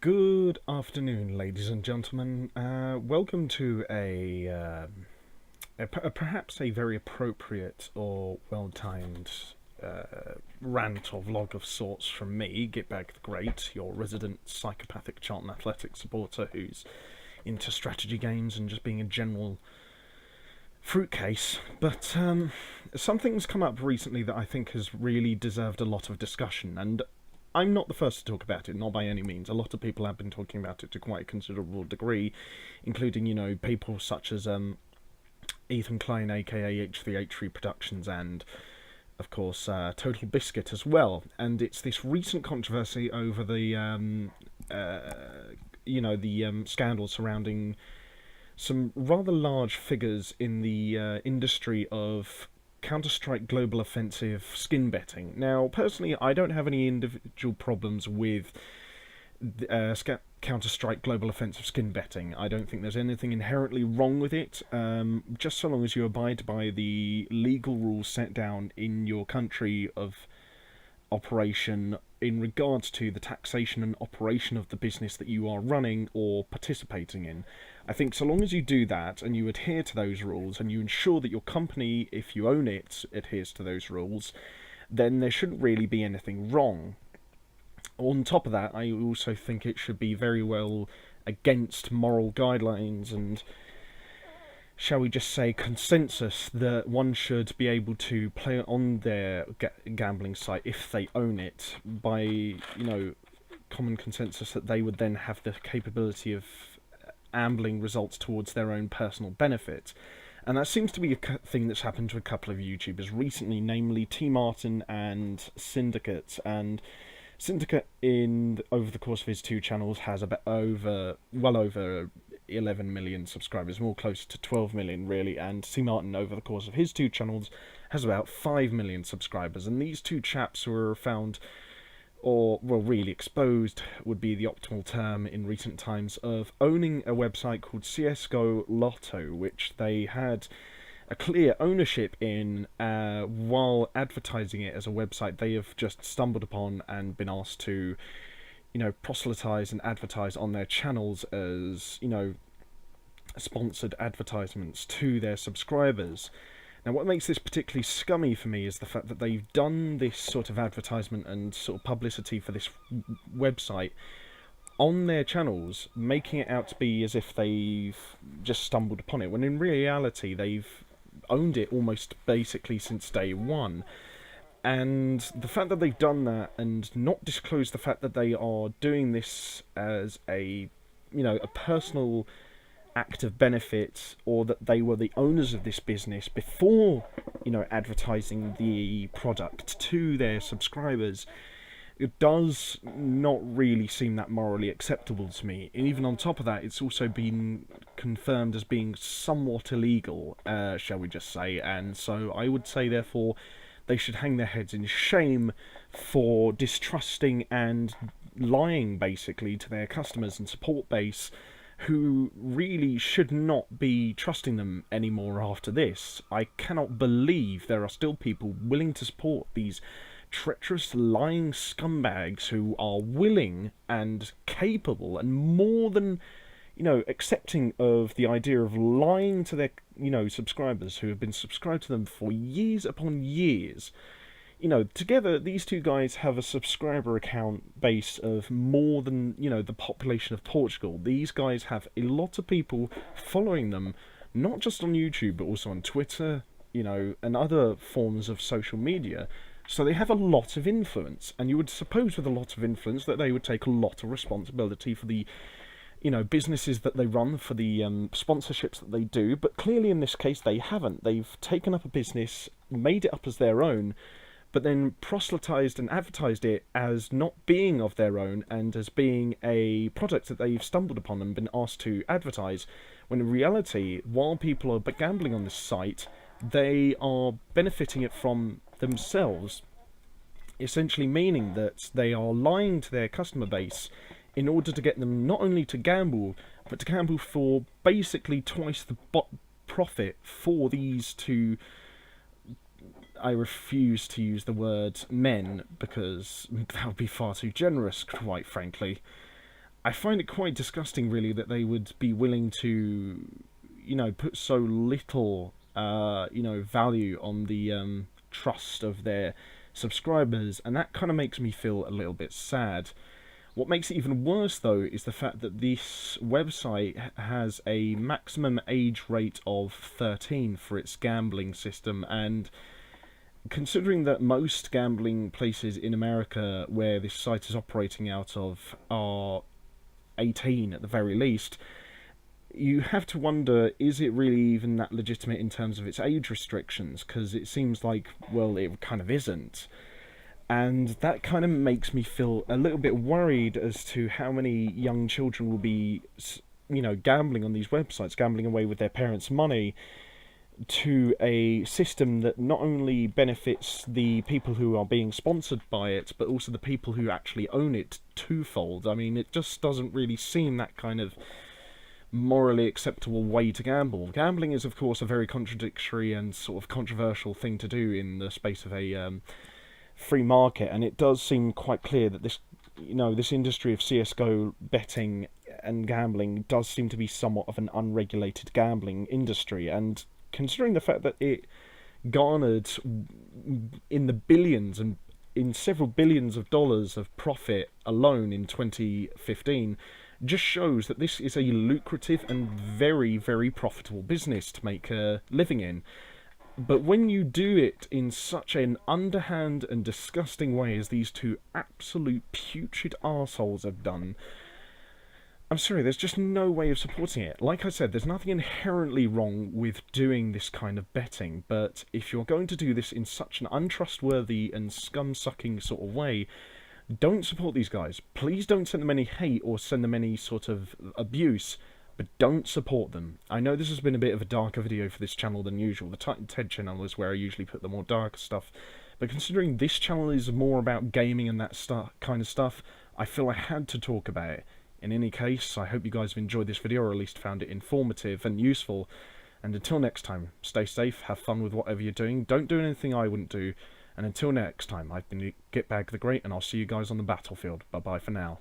Good afternoon, ladies and gentlemen. Welcome to perhaps a very appropriate or well-timed rant or vlog of sorts from me, Gitbag the Great, your resident psychopathic Charlton Athletic supporter who's into strategy games and just being a general fruitcase. But something's come up recently that I think has really deserved a lot of discussion, and I'm not the first to talk about it, not by any means. A lot of people have been talking about it to quite a considerable degree, including, people such as Ethan Klein, aka H3H3 Productions, and, of course, Total Biscuit as well. And it's this recent controversy over the scandal surrounding some rather large figures in the industry of Counter-Strike Global Offensive skin betting. Now, personally, I don't have any individual problems with Counter-Strike Global Offensive skin betting. I don't think there's anything inherently wrong with it, just so long as you abide by the legal rules set down in your country of operation in regards to the taxation and operation of the business that you are running or participating in. I think so long as you do that and you adhere to those rules and you ensure that your company, if you own it, adheres to those rules, then there shouldn't really be anything wrong. On top of that, I also think it should be very well against moral guidelines and, shall we just say, consensus that one should be able to play on their gambling site if they own it by, common consensus that they would then have the capability of ambling results towards their own personal benefit. And that seems to be a thing that's happened to a couple of YouTubers recently, namely T. Martin and Syndicate. And Syndicate, over the course of his two channels, has well over 11 million subscribers, more close to 12 million really, and T. Martin, over the course of his two channels, has about 5 million subscribers. And these two chaps were found, or, well, really exposed would be the optimal term in recent times, of owning a website called CSGO Lotto, which they had a clear ownership in while advertising it as a website they have just stumbled upon and been asked to, proselytize and advertise on their channels as, sponsored advertisements to their subscribers. Now, what makes this particularly scummy for me is the fact that they've done this sort of advertisement and sort of publicity for this website on their channels, making it out to be as if they've just stumbled upon it, when in reality they've owned it almost basically since day one. And the fact that they've done that and not disclosed the fact that they are doing this as a personal act of benefit, or that they were the owners of this business before, advertising the product to their subscribers, it does not really seem that morally acceptable to me. And even on top of that, it's also been confirmed as being somewhat illegal, shall we just say. And so I would say, therefore, they should hang their heads in shame for distrusting and lying, basically, to their customers and support base, who really should not be trusting them anymore after this. I cannot believe there are still people willing to support these treacherous, lying scumbags who are willing and capable and more than, accepting of the idea of lying to their, subscribers who have been subscribed to them for years upon years. Together, these two guys have a subscriber account base of more than, the population of Portugal. These guys have a lot of people following them, not just on YouTube, but also on Twitter, and other forms of social media. So they have a lot of influence, and you would suppose with a lot of influence that they would take a lot of responsibility for the, businesses that they run, for the sponsorships that they do. But clearly in this case they haven't. They've taken up a business, made it up as their own, but then proselytized and advertised it as not being of their own and as being a product that they've stumbled upon and been asked to advertise, when in reality, while people are gambling on this site, they are benefiting it from themselves, essentially meaning that they are lying to their customer base in order to get them not only to gamble, but to gamble for basically twice the profit for these two. I refuse to use the word men, because that would be far too generous, quite frankly. I find it quite disgusting, really, that they would be willing to, put so little, value on the trust of their subscribers, and that kind of makes me feel a little bit sad. What makes it even worse, though, is the fact that this website has a maximum age rate of 13 for its gambling system, and considering that most gambling places in America where this site is operating out of are 18 at the very least, you have to wonder, is it really even that legitimate in terms of its age restrictions? Because it seems like, well, it kind of isn't. And that kind of makes me feel a little bit worried as to how many young children will be, gambling on these websites, gambling away with their parents' money to a system that not only benefits the people who are being sponsored by it, but also the people who actually own it twofold. I mean, it just doesn't really seem that kind of morally acceptable way to gamble. Gambling is, of course, a very contradictory and sort of controversial thing to do in the space of a free market, and it does seem quite clear that this industry of CSGO betting and gambling does seem to be somewhat of an unregulated gambling industry, and considering the fact that it garnered in the billions and in several billions of dollars of profit alone in 2015, just shows that this is a lucrative and very, very profitable business to make a living in. But when you do it in such an underhand and disgusting way as these two absolute putrid arseholes have done, I'm sorry, there's just no way of supporting it. Like I said, there's nothing inherently wrong with doing this kind of betting, but if you're going to do this in such an untrustworthy and scum-sucking sort of way, don't support these guys. Please don't send them any hate or send them any sort of abuse, but don't support them. I know this has been a bit of a darker video for this channel than usual. The Titan Ted channel is where I usually put the more darker stuff, but considering this channel is more about gaming and that kind of stuff, I feel I had to talk about it. In any case, I hope you guys have enjoyed this video, or at least found it informative and useful. And until next time, stay safe, have fun with whatever you're doing, don't do anything I wouldn't do. And until next time, I've been Gitbag the Great, and I'll see you guys on the battlefield. Bye-bye for now.